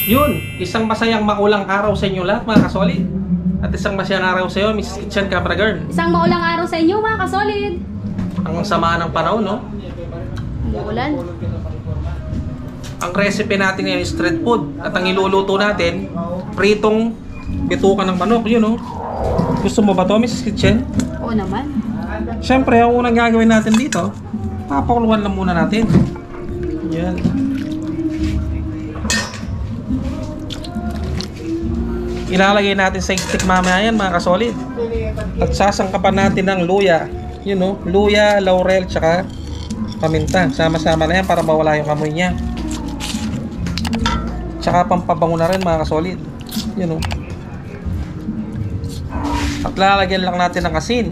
Yun, isang masayang maulang araw sa inyo lahat mga kasolid. At isang masayang araw sa iyo, Mrs. Kitchen Camera Girl. Isang maulang araw sa inyo mga kasolid. Ang sama ng panahon, no? Umuulan. Ang recipe natin ngayon is street food. At ang iluluto natin, pritong bituka ng manok, yun, no? Gusto mo ba to, Mrs. Kitchen? Oo naman. Siyempre, ang unang gagawin natin dito, papakuluan lang muna natin. Yan. Ilalagay natin sa stick mamaya yan mga kasolid. At sasangkapan natin ng luya. Yun know, luya, laurel, tsaka paminta. Sama-sama na yan para mawala yung amoy niya. Tsaka pampabango na rin mga kasolid. Yun know. At lalagyan lang natin ng asin.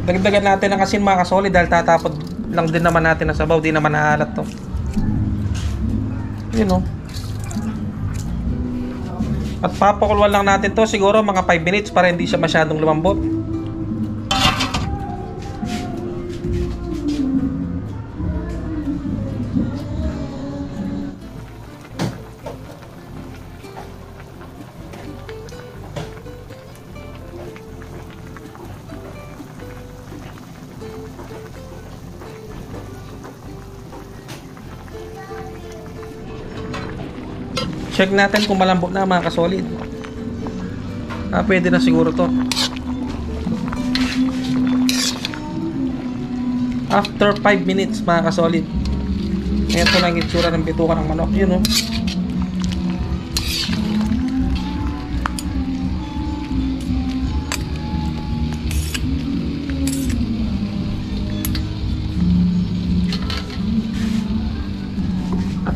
Dagdagan natin ng asin mga kasolid dahil tatapod lang din naman natin ng sabaw. Di naman nahalat to. Yun know. At papakuluan lang natin to siguro mga 5 minutes para hindi siya masyadong lumambot. Check natin kung malambot na mga kasolid. Pwede na siguro to. After 5 minutes mga kasolid. Ito na ang itsura ng bituka ng manok. Yun, no?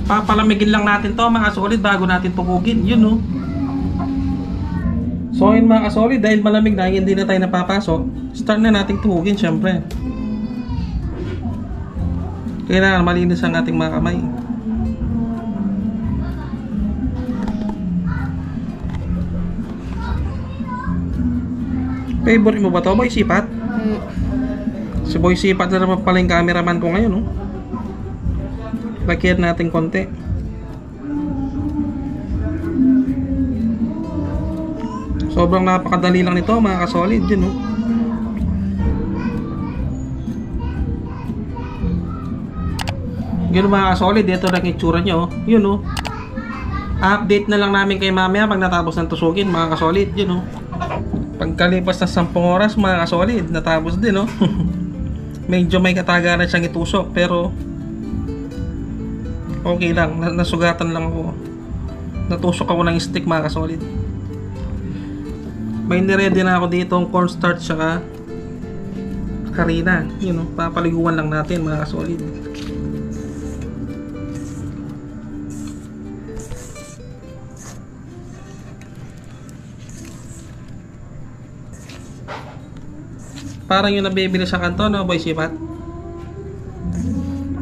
Papalamigin lang natin to mga kasolid bago natin tugugin. Yun, no? So yun mga kasolid, dahil malamig na, hindi na tayo napapasok, start na nating tugugin syempre. Kailangan malinis ang ating mga kamay. Favorite mo ba to, Boy Sipat? Si Boy Sipat na naman pala yung cameraman ko ngayon, no? Lagyan natin konti. Sobrang napakadali lang nito mga kasolid, yun, no? Yun mga kasolid, ito lang itsura nyo, yun, no? Update na lang namin kay mamaya pag natapos ng tusugin mga kasolid, yun, no? Pagkalipas ng 10 oras mga kasolid, natapos din, no? Medyo may katagaran siyang itusok pero okay lang, nasugatan lang ako. Natusok ako ng stick mga kasolid. May niready na ako dito ang cornstarch saka harina. Yun, know, papaliguan lang natin mga kasolid. Parang yung nabibili sa kanto, no, Boy Sipat?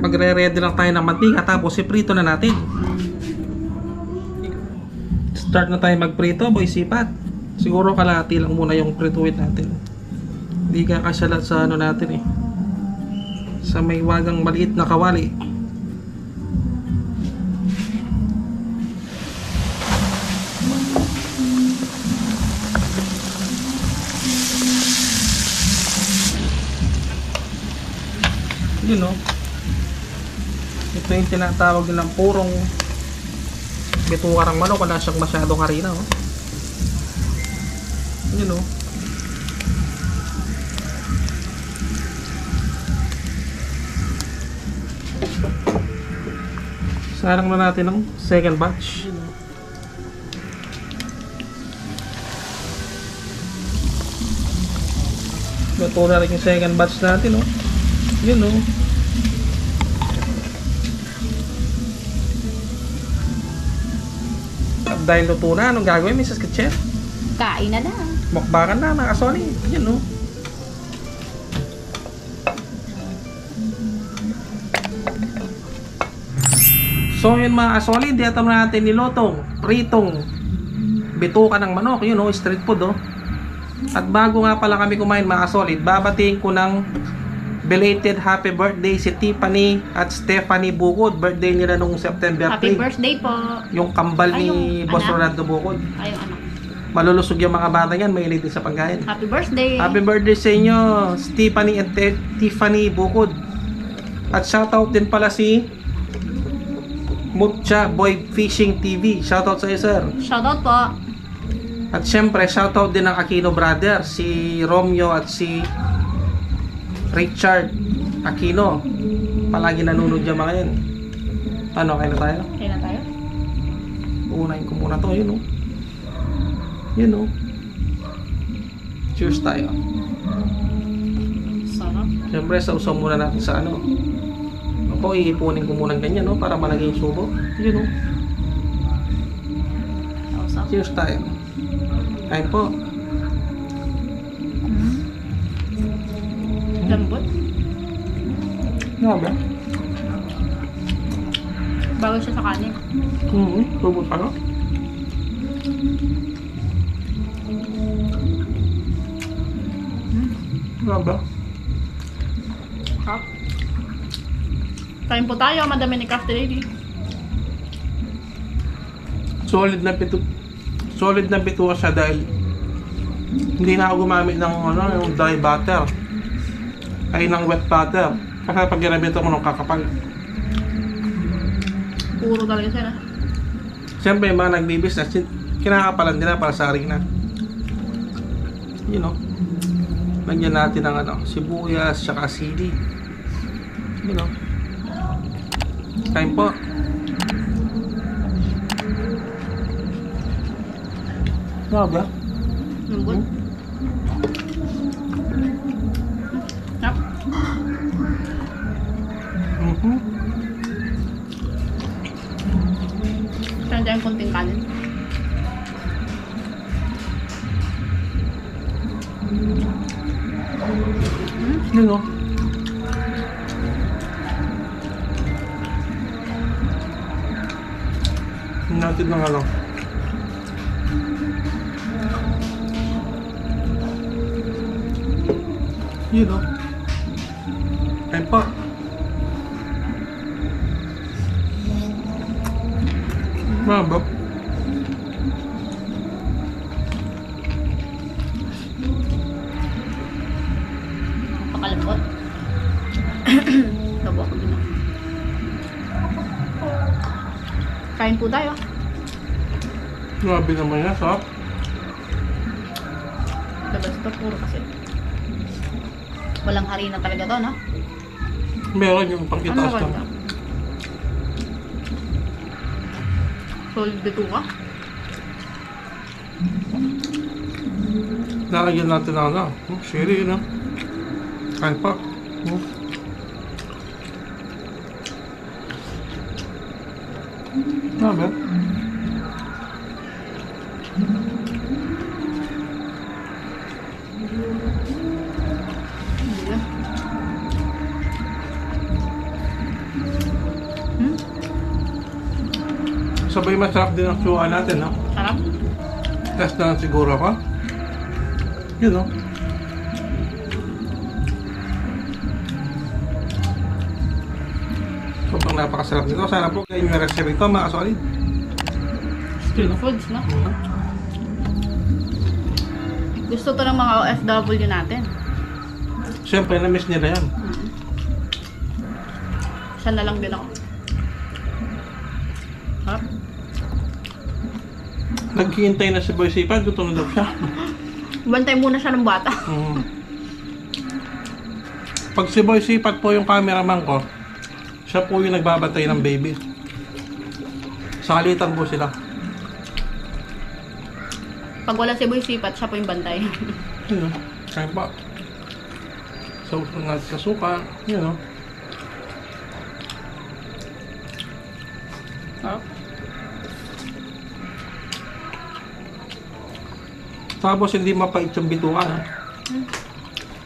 Magre-ready lang tayo ng mantika tapos iprito na natin. Start na tayo magprito, Boy Sipat. Siguro kalahati lang muna yung prituin natin. Hindi ka kasalat sa ano natin eh. Sa may wagang maliit na kawali. Yun, no? Ito yung tinatawag nilang purong bituka ng manok. Wala siyang masyadong harina, oh. Yun, oh. Sarang na natin ng second batch. Luto na rin yung second batch natin, oh. Yun, oh. Dahil luto na, anong gagawin, Mrs. Kitchen? Kain na na. Mukbakan na mga kasolid. Yun, no? So yun mga kasolid, dito natin nilutong pritong bituka ng manok. Yun, no? Street food, oh. At bago nga pala kami kumain mga kasolid, babatiin ko ng belated happy birthday si Tiffany at Stephanie Bukod. Birthday nila nung September 3. Happy birthday po. Yung kambal Ay, ni yung Boss anak. Rolando Bukod. Ayun, anak. Malulusog yung mga bata yan, mahilig din sa pagkain. Happy birthday. Happy birthday sa inyo, Stephanie and Tiffany Bukod. At shoutout din pala si Mutcha Boy Fishing TV. Shoutout sa iyo, sir. Shoutout po. At syempre, shoutout din ng Aquino Brother, si Romeo at si Richard Aquino. Palagi nanonood yung mga yan. Ano, kain na tayo? Kaya na tayo. Uunahin ko muna to, yun o. Yun o. Cheers tayo. Sarap. Siyempre, sausaw muna natin sa ano. Ako, iipunin ko muna ganyan, no? Para malagay yung subo. Yun, no? Sausaw. Cheers tayo. Kain po. Lambot. Grabe. Bawal siya sa kanin. Subo ka, no? Grabe. Sarap. Kain po tayo, Madam ni Crafty Lady. Solid na pituwa siya dahil hindi na ako gumamit ng ano, yung dry butter ay ng wet butter kasi pag ginamit mo ng kakapal. Puro talaga siya na. Siyempre yung mga nagbibusiness kinakapalan nila para sa harina. You know, lagyan natin ng ano, sibuyas tsaka sili. You know, kain po. Grabe. Lambot. Sarap. Saan dyan konting kanin? You know. Natin ng ano. You know. Kain po. Grabe. Pakalambot. Tabo ako din. Kain po tayo. Grabe naman yan, sarap. Labas ito, puro kasi. Walang harina talaga to, no? Meron yung pangkitaas Ano lang. Solid dito ka? Lalagyan natin ng ano. Siri, no? Kain pa. Grabe. Sabay masarap din ang suwa natin, no? Sarap. Test na lang siguro ako. Yun, no? Sobrang napakasarap nito. Sana po kayo yung recipe ito, mga solid. Still, no? Foods, no? Gusto to ng mga OFW natin. Siyempre, na-miss nila yan. Siya na lang din ako. Sarap. Naghihintay na si Boy Sipad, gutom na daw siya. Bantay muna siya ng bata. Pag si Boy Sipad po yung cameraman ko, siya po yung nagbabantay ng baby. Sa kalitan po sila. Pag wala si Boy Sipat, siya po yung bantay. Yun, kain pa. Sausaw natin sa suka. Yun, no? Sarap. Tapos hindi mapait yung bituka, no?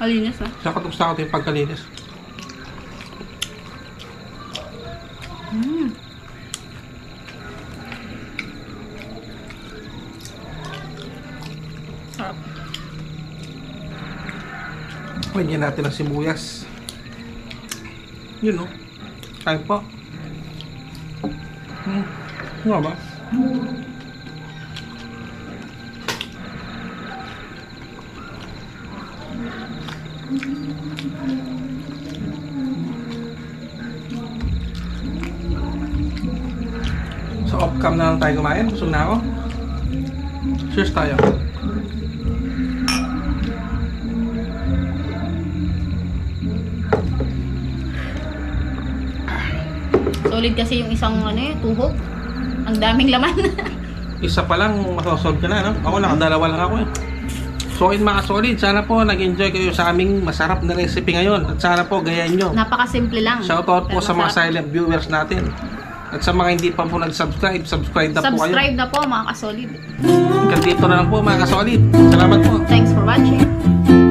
Malinis, ha? Sakatok-sakot yung pagkalinis. Sarap. Lagyan natin ng sibuyas. Yun no. Kain po. Nga ba? So off-cam na lang tayo kumain. Busog na ako. Cheers tayo. Solid kasi yung isang tuhog. Ang daming laman. Isa pa lang masosolve ka na, no? Ako nakadalawa lang ako eh. So in mga solid, sana po nag-enjoy kayo sa aming masarap na recipe ngayon. At sana po gayahin nyo. Napakasimple lang. Shoutout po Pero sa mga masarap. silent viewers natin. At sa mga hindi pa po nag-subscribe, subscribe na po kayo. Subscribe na po mga kasolid. Hanggang dito na lang po mga kasolid. Salamat po. Thanks for watching.